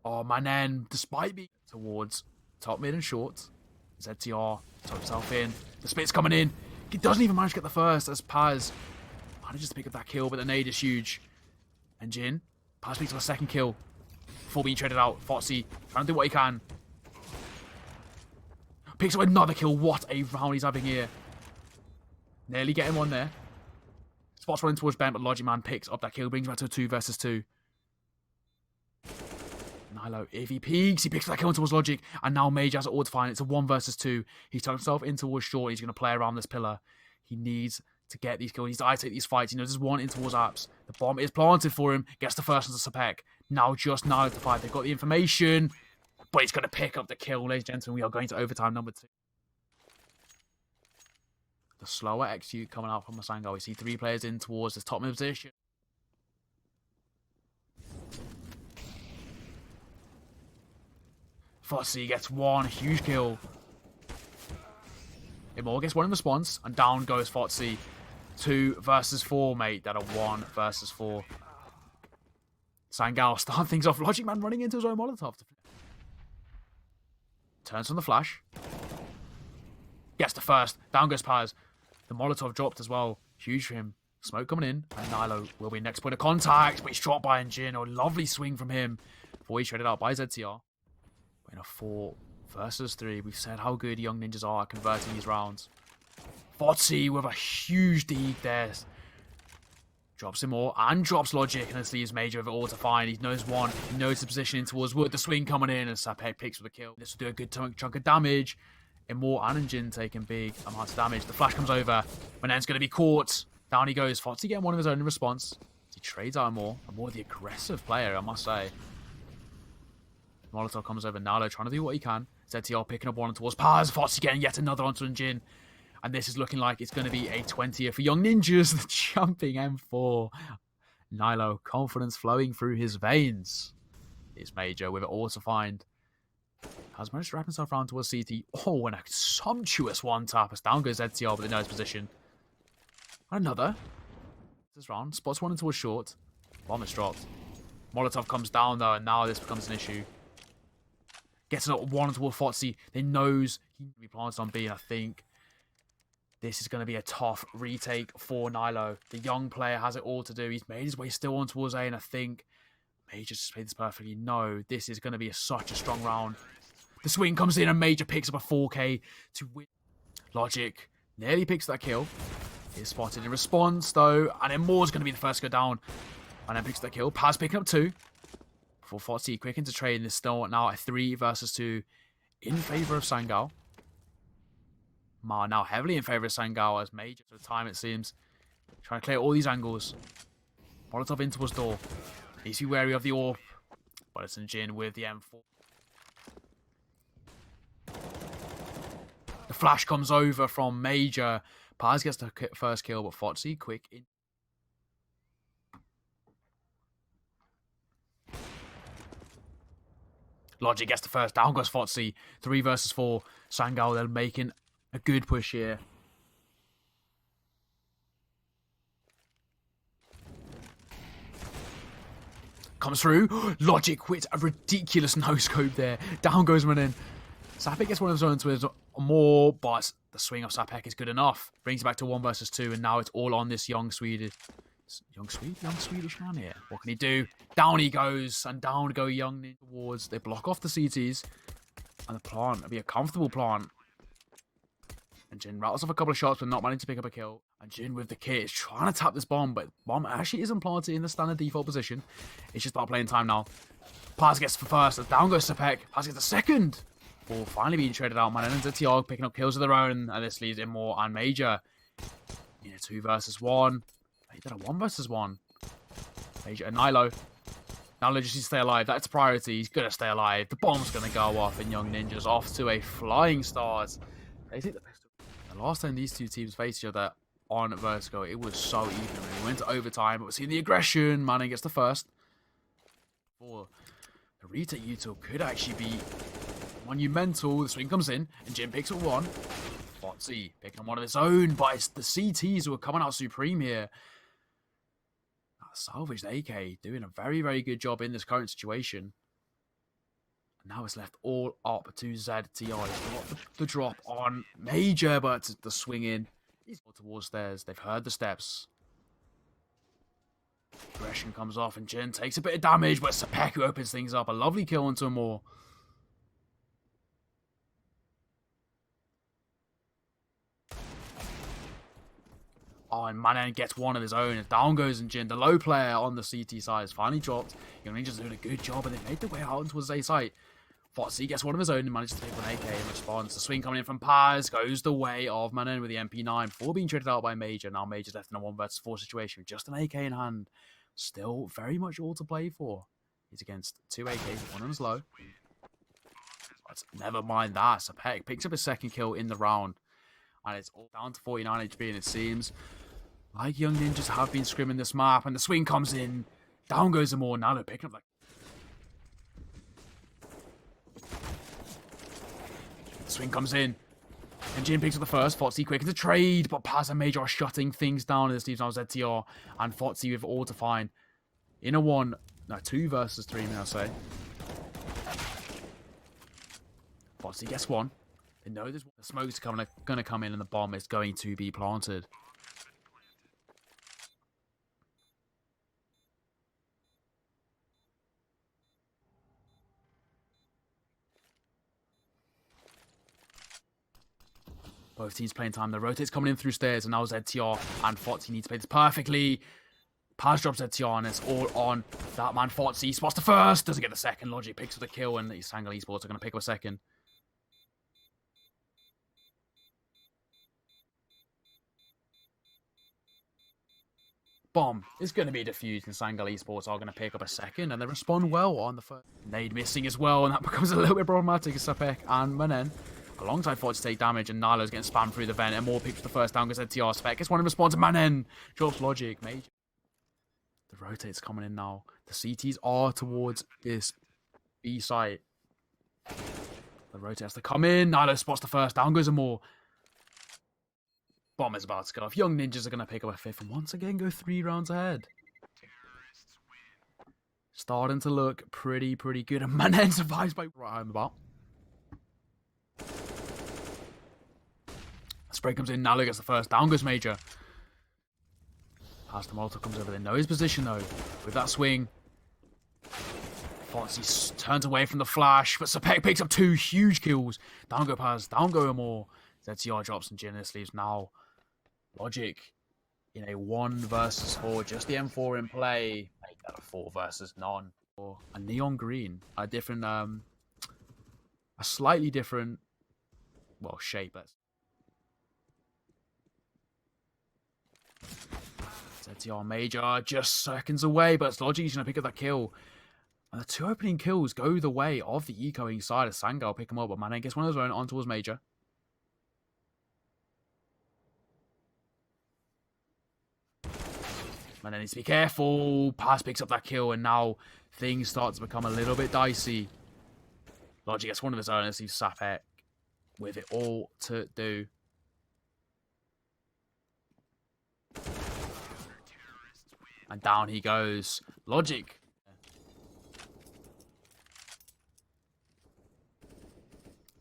Oh, manen, despite being towards top, mid, and short, ZTR tucks himself in. The split's coming in. He doesn't even manage to get the first as Paz manages to pick up that kill, but the nade is huge. And ngiN, Paz picks up a second kill before being traded out. phzy trying to do what he can. Picks up another kill. What a round he's having here. Nearly getting one there. Spots running towards Ben, but Logic Man picks up that kill, brings him back to a 2 versus 2. nilo, if he peeks, he picks up that kill towards Logic, and now Major has it all to find. It's a 1 versus 2. He's tucked himself in towards short. He's going to play around this pillar. He needs to get these kills. He needs to isolate these fights. He knows there's one in towards apps. The bomb is planted for him. Gets the first one to Sapec. Now just nilo to fight. They've got the information, but he's going to pick up the kill, ladies and gentlemen. We are going to overtime number 2. The slower execute coming out from Sangal. We see 3 players in towards this top mid position. phzy gets 1 huge kill. imoRR gets 1 in response, and down goes phzy. 2 versus 4, mate. That a 1 versus 4. Sangal start things off. Logic Man running into his own Molotov. Turns from the flash. Gets the first. Down goes Paz. The Molotov dropped as well. Huge for him. Smoke coming in. And nilo will be next point of contact. But he's dropped by ngiN. A lovely swing from him. Before he's traded out by ZTR. We're in a 4 versus 3. We've said how good young ninjas are at converting these rounds. phzy with a huge deed there. Drops him more and drops Logic. And this leaves Major with it all to find. He knows one. He knows the position in towards wood. The swing coming in. And Sapec picks with a kill. This will do a good chunk of damage. imoRR and ngiN taking big amounts of damage. The flash comes over. maneN's going to be caught. Down he goes. phzy getting one of his own in response. He trades out imoRR the aggressive player, I must say. Molotov comes over. nilo trying to do what he can. ZTR picking up one towards phzy. phzy getting yet another onto ngiN. And this is looking like it's going to be a 20th for Young Ninjas. The jumping M4. nilo, confidence flowing through his veins. It's Major with it all to find. Has managed to wrap himself around towards CT. Oh, and a sumptuous one tap as down goes ZTR, but they know his position. Another. This round. Spots one into a short. Bomb is dropped. Molotov comes down though, and now this becomes an issue. Gets another one towards phzy. They knows he can be planted on B, and I think this is going to be a tough retake for nilo. The young player has it all to do. He's made his way still on towards A, and I think Major just played this perfectly. No, this is going to be such a strong round. The swing comes in, and Major picks up a 4K to win. Logic nearly picks that kill. He's spotted in response, though, and then imoRR's going to be the first to go down. And then picks that kill. phzy picking up 2. Before phzy quick into trade, and there's still now a 3 versus 2 in favour of Sangal. Now heavily in favour of Sangal as Major for the time, it seems. Trying to clear all these angles. Molotov into his door. Needs to be wary of the AWP. But it's ngiN with the M4. The flash comes over from Major. phzy gets the first kill, but phzy quick in. Logic gets the first. Down goes phzy. 3 versus 4. Sangal, they're making a good push here. Comes through. Logic with a ridiculous no-scope there. Down goes maneN. Sapec gets one of his own to his imoRR, but the swing of Sapec is good enough. Brings it back to 1 versus 2, and now it's all on this young Swedish man here. What can he do? Down he goes, and down go Young Ninja towards. They block off the CTs, and the plant will be a comfortable plant. And ngiN rattles off a couple of shots, but not managing to pick up a kill. And ngiN with the kit is trying to tap this bomb, but the bomb actually isn't planted in the standard default position. It's just about playing time now. phzy gets the first, and down goes Sapec. phzy gets the second. Ball finally being traded out. maneN and ZTR picking up kills of their own, and this leaves imoRR and Major in a 2 versus 1. He did a 1 versus 1. Major and nilo. nilo just needs to stay alive. That's a priority. He's going to stay alive. The bomb's going to go off, and Young Ninja's off to a flying start. They take the best. The last time these two teams faced each other on Vertigo, it was so even. We went to overtime, but we're seeing the aggression. maneN gets the first. For the retake util could actually be monumental. The swing comes in, and ngiN picks up 1. phzy picking on one of his own, but it's the CTs who are coming out supreme here. Salvaged AK doing a very, very good job in this current situation. And now it's left all up to ZTR. He's got the drop on Major, but the swing in. He's towards theirs. They've heard the steps. Aggression comes off, and ngiN takes a bit of damage, but Sapec who opens things up. A lovely kill onto imoRR. Oh, and maneN gets one of his own. Down goes ngiN. The low player on the CT side is finally dropped. Young Ninja's doing a good job, and they made their way out towards A site. phzy gets one of his own and manages to take one AK in response. The swing coming in from phzy goes the way of maneN with the MP9 before being traded out by Major. Now Major's left in a 1 versus 4 situation with just an AK in hand. Still very much all to play for. He's against 2 AKs, 1 on his low. But never mind that. Sapec picks up his second kill in the round. And it's all down to 49 HP, and it seems like Young Ninjas have been scrimming this map. And the swing comes in. Down goes imoRR. Now they're picking up like... The swing comes in. And ngiN picks up the first. phzy quick into trade. But phzy and Major are shutting things down. And this leaves now ZTR and phzy with all to find. In a 2 versus 3, may I say. phzy gets 1. They know there's the smoke's going to come in, and the bomb is going to be planted. Both teams playing time. The rotate's coming in through stairs, and now ZTR and phzy need to play this perfectly. phzy drops ZTR, and it's all on that man phzy. Spots the first, doesn't get the second. Logic picks up the kill, and Sangal Esports are going to pick up a second. bomb is going to be defused, and Sangal Esports are going to pick up a second, and they respond well on the first. Nade missing as well, and that becomes a little bit problematic as Sapec and ngiN alongside phzy take damage, and nilo's getting spammed through the vent, and more picks for the first down goes ZTR. Sapec gets one in response, and ngiN drops logic. Major. The rotate's coming in now. The CTs are towards this B site. The rotate has to come in. nilo spots the first down, goes a more. Bomb is about to go off. Young Ninjas are going to pick up a fifth and once again go 3 rounds ahead. Starting to look pretty good. And ngiN survives by right home about. Spray comes in. nilo gets the first down, goes Major. Past the Molotov comes over. They know his position though. With that swing. phzy turns away from the flash, but Sapec picks up 2 huge kills. Down go Paz, down go more. ZTR drops and ngiN leaves now. Logic in a 1 versus 4, just the M4 in play. Make that a 4 versus none. Or a neon green, a different, a slightly different, well, shape. ZTR Major just seconds away, but Logic's going to pick up that kill. And the 2 opening kills go the way of the ecoing side as Sangal pick him up, but ngiN gets one of his own on towards Major. ngiN needs to be careful. Pass picks up that kill, and now things start to become a little bit dicey. Logic gets one of his own, and leaves Sapec with it all to do. And down he goes. Logic.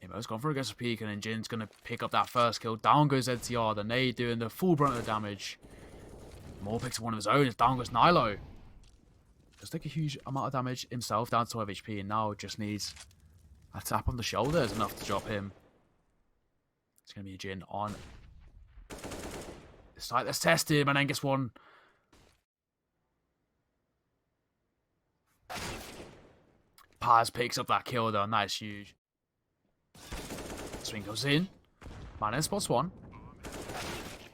Imo's gone for a aggressive peek, and then ngiN's going to pick up that first kill. Down goes ZTR. The nade doing the full brunt of the damage. More picks up one of his own. Down goes nilo. Just take a huge amount of damage himself, down to 12 HP, and now just needs a tap on the shoulder is enough to drop him. It's going to be a ngiN on the site that's tested, and then gets one. Paz picks up that kill though, and that is huge. Swing goes in. ngiN spots one.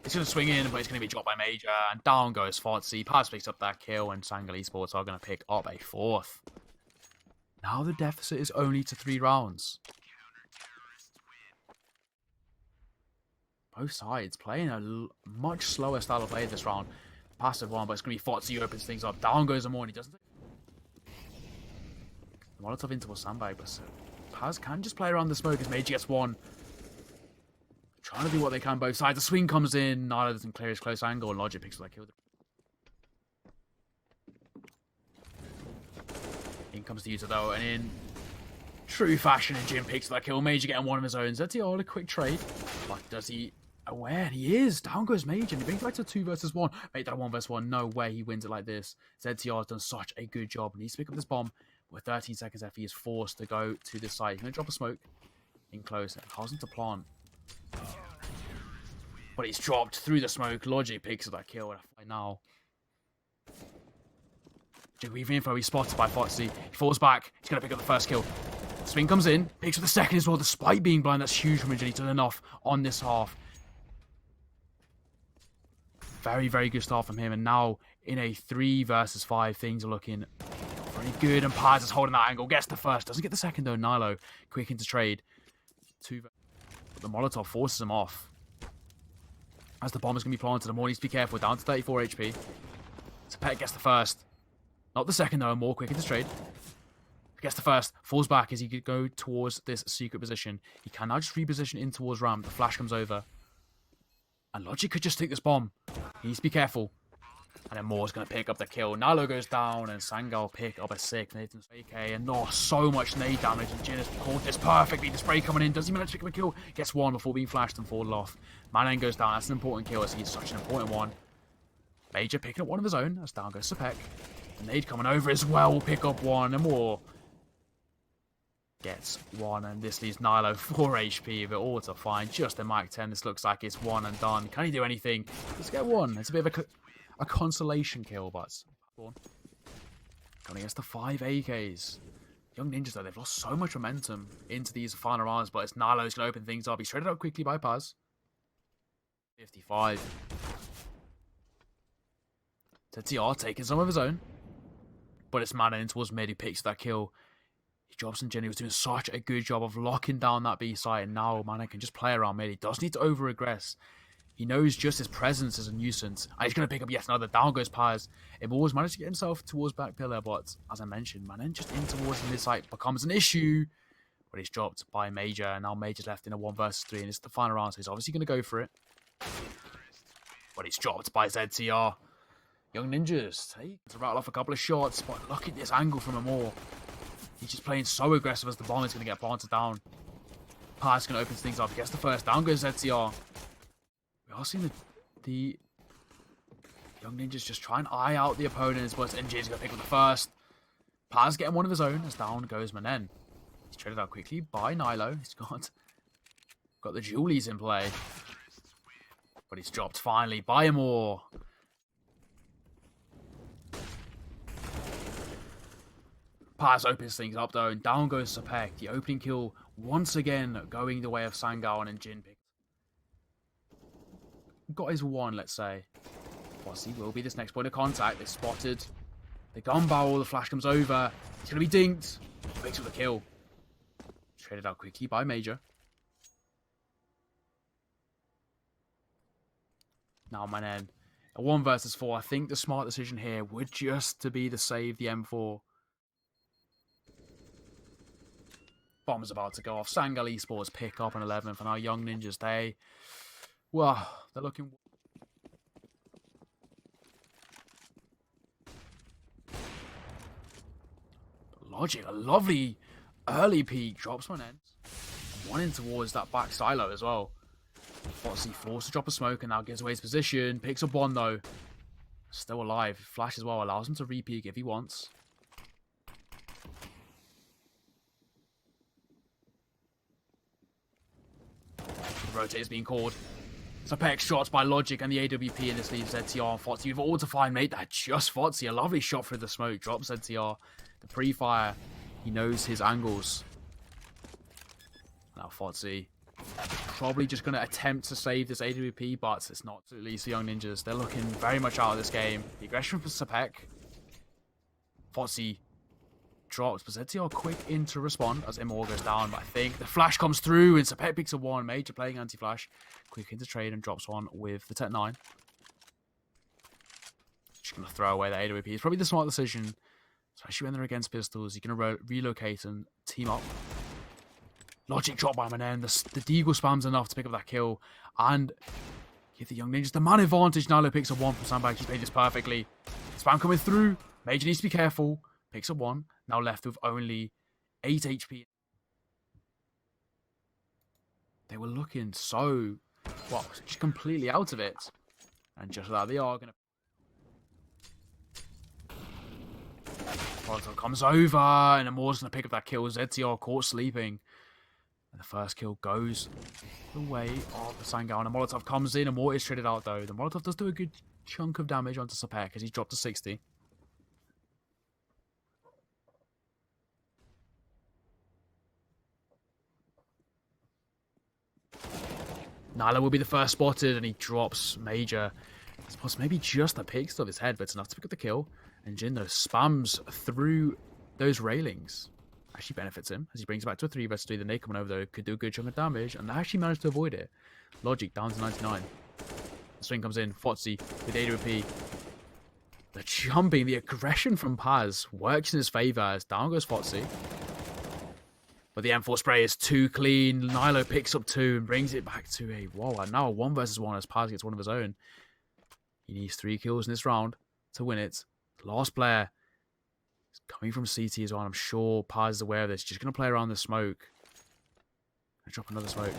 It's going to swing in, but it's going to be dropped by Major, and down goes phzy. Paz picks up that kill, and Sangal Esports are going to pick up a 4th. Now the deficit is only to 3 rounds. Both sides playing a much slower style of play this round. Passive one, but it's going to be phzy who opens things up. Down goes Amor, and he doesn't. The Molotov into a sandbag, but Paz can just play around the smoke as Major gets one. Trying to do what they can both sides. The swing comes in. nilo doesn't clear his close angle, and Logic picks up that kill. In comes the user though, and in true fashion, ngiN picks up that kill. Major getting one of his own. ZTR a quick trade, but does he aware? He is. Down goes Major, and he brings it back to 2 versus 1. Make that a 1 versus 1. No way he wins it like this. ZTR has done such a good job. He needs to pick up this bomb. With 13 seconds left, he is forced to go to this side. He's going to drop a smoke in close. And calls him to plant. But he's dropped through the smoke. Logic picks up that kill. And now, with info, he's spotted by phzy. He falls back. He's going to pick up the first kill. Swing comes in. Picks up the second as well. Despite being blind, that's huge from ngiN. He's done enough on this half. Very good start from him. And now, in a 3 versus 5, things are looking pretty good. And Paz is holding that angle. Gets the first. Doesn't get the second, though. nilo quick into trade. The Molotov forces him off. As the bomb is going to be planted, Amor needs to be careful. Down to 34 HP. Sapec gets the first. Not the second, though. More quick into trade. Gets the first. Falls back as he could go towards this secret position. He can now just reposition in towards ramp. The flash comes over. And Logic could just take this bomb. He needs to be careful. And then Moore's going to pick up the kill. nilo goes down, and Sangal pick up a 6. Nathan's AK, and so much nade damage. And ngiN has caught this perfectly. The spray coming in. Does he manage to pick up a kill? Gets one before being flashed and fallen off. ngiN goes down. That's an important kill, as he's such an important one. Major picking up one of his own. As down goes Sapec. The nade coming over as well. Will pick up one. And Moore gets one. And this leaves nilo 4 HP with it all to find. Just a Mike 10. This looks like it's one and done. Can he do anything? Let's get one. It's a bit of a consolation kill, but coming against the 5 AKs. Young Ninjas, though, they've lost so much momentum into these final rounds, but it's nilo's going to open things up. He's traded up quickly by Paz. 55. zywoo taking some of his own. But it's man in towards mid. He picks that kill. He drops ngiN. He was doing such a good job of locking down that B site. And now man can just play around mid. He does need to over-aggress. He knows just his presence is a nuisance. And he's going to pick up yet another. Down goes Paz. imoRR's managed to get himself towards back pillar. But as I mentioned, man just in towards the mid site becomes an issue. But he's dropped by Major. And now Major's left in a 1 versus 3. And it's the final round. So he's obviously going to go for it. But he's dropped by ZTR. Young Ninjas take to rattle off a couple of shots, but look at this angle from imoRR. He's just playing so aggressive as the bomb is going to get planted down. Paz going to open things up. He gets the first. Down goes ZTR. We are seeing the Young Ninjas just try and eye out the opponents, but ngiN's going to pick up the first. Paz getting one of his own as down goes ngiN. He's traded out quickly by nilo. He's got the Julies in play. But he's dropped finally by imoRR. Paz opens things up though, and down goes Sapec. The opening kill once again going the way of Sangal and ngiN picked. Got his one, let's say. phzy will be this next point of contact. They spotted the gun barrel. The flash comes over. It's going to be dinked. Picks up the kill. Traded out quickly by Major. Now ngiN. A 1 versus 4. I think the smart decision here would just to be to save the M4. Bomb's about to go off. Sangal Esports pick up an 11 for now. Young Ninjas, they're looking... Logic, a lovely early peek. Drops ngiN. One in towards that back silo as well. phzy forced to drop a smoke and now gives away his position. Picks up one though. Still alive. Flash as well. Allows him to re-peek if he wants. Rotate is being called. Sapec shots by Logic and the AWP, and this leaves ZTR and phzy with all to find, mate. That just phzy. A lovely shot through the smoke. Drops ZTR. The pre-fire. He knows his angles. Now phzy probably just going to attempt to save this AWP, but it's not, at least the Young Ninjas. They're looking very much out of this game. The aggression from Sapec. phzy drops, but ZTR quick in to respond as imoRR goes down. But I think the flash comes through and Sapec picks a 1. Major playing anti-flash. Quick into trade and drops one with the Tech 9. Just going to throw away the AWP. It's probably the smart decision, especially when they're against pistols. You're going to relocate and team up. Logic drop by ngiN. The deagle spams enough to pick up that kill and give the Young Ninjas the man advantage. nilo picks up 1 from Sandbag. He's played this perfectly. Spam coming through. Major needs to be careful. Picks up 1. Now left with only 8 HP. They were looking so, just completely out of it. And just like they are going to... Molotov comes over, and imoRR's going to pick up that kill. ZTR caught sleeping. And the first kill goes the way of the Sangal. And the Molotov comes in, and imoRR is traded out though. The Molotov does do a good chunk of damage onto Sapec as he's dropped to 60. nilo will be the first spotted, and he drops Major. Spots maybe just a pick of his head, but it's enough to pick up the kill. And ngiN, though, spams through those railings. Actually benefits him as he brings it back to a 3 versus 3. The nade coming over, though, could do a good chunk of damage, and they actually managed to avoid it. Logic down to 99. The swing comes in. phzy with AWP. The jumping, the aggression from Paz works in his favor as down goes phzy. But the M4 spray is too clean. nilo picks up 2 and brings it back to a now a 1 versus 1 as Paz gets one of his own. He needs 3 kills in this round to win it. The last player is coming from CT as well. I'm sure Paz is aware of this. Just going to play around the smoke. Drop another smoke.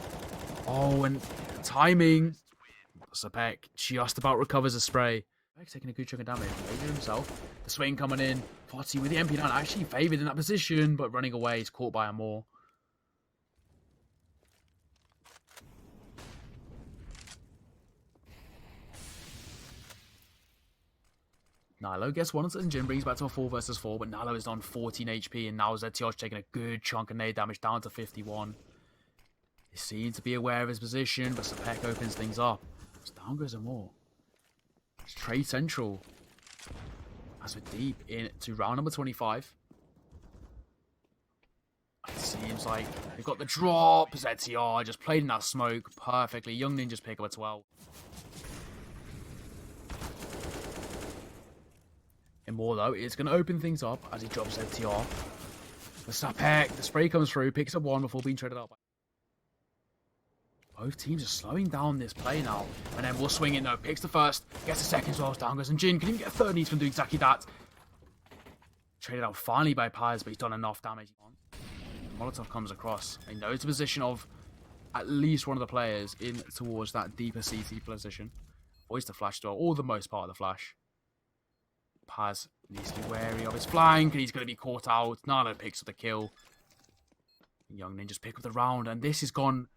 Oh, and timing. Sapec just about recovers a spray. Taking a good chunk of damage. Major himself. The swing coming in. phzy with the MP9 actually favoured in that position, but running away. He's caught by imoRR. nilo gets one, and ngiN brings back to a 4 versus 4, but nilo is on 14 HP, and now ZTR's taking a good chunk of nade damage down to 51. He seems to be aware of his position, but Sapec opens things up. Down goes imoRR. It's trade central. As we're deep into round number 25. It seems like they've got the drop. ZTR just played in that smoke perfectly. ngiN just pick up a 12. imoRR, though, is going to open things up as he drops ZTR. The Sapec, the spray comes through, picks up one before being traded out. Both teams are slowing down this play now. And then we'll swing in, though. Picks the first, gets the second as well as down goes ngiN. Can even get a third, and he's going to do exactly that. Traded out finally by phzy, but he's done enough damage. Molotov comes across. He knows the position of at least one of the players in towards that deeper CT position. Avoids the flash door, or the most part of the flash. phzy needs to be wary of his flank, and he's going to be caught out. Nilo picks up the kill. ngiN just pick up the round, and this has gone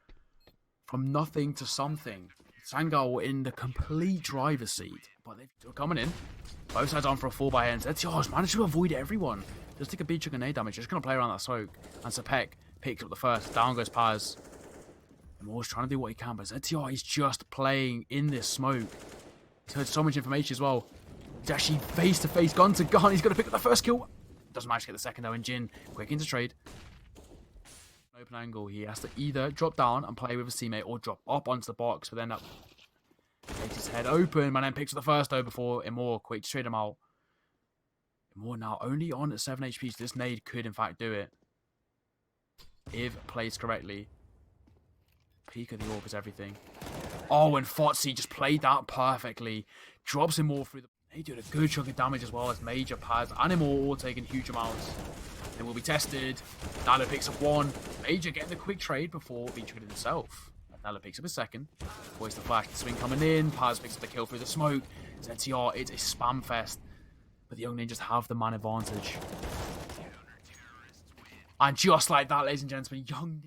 from nothing to something. Sangal in the complete driver's seat, but they're coming in. Both sides on for a 4x. ZTR's managed to avoid everyone. Just take a big chunk of nade damage. Just going to play around that smoke. And Sapec picks up the first. Down goes phzy. imoRR's trying to do what he can, but ZTR is just playing in this smoke. He's heard so much information as well. He's actually face-to-face, gun to gun. He's going to pick up the first kill. Doesn't manage to get the second, though. And ngiN, quick into trade. Open angle. He has to either drop down and play with his teammate or drop up onto the box, but then that makes his head open. And then picks up the first, though, before imoRR quick to trade him out. imoRR now only on 7 HP, so this nade could, in fact, do it. If placed correctly. Peek of the orb is everything. Oh, and phzy just played that perfectly. Drops imoRR through the... He did a good chunk of damage as well as Major, phzy, and imoRR all taking huge amounts. They will be tested. Nilo picks up one. Major getting the quick trade before being traded himself. Nilo picks up a second. Voice the flash, the swing coming in. phzy picks up the kill through the smoke. ZTR, it's a spam fest. But the ngiN just have the man advantage. And just like that, ladies and gentlemen, ngiN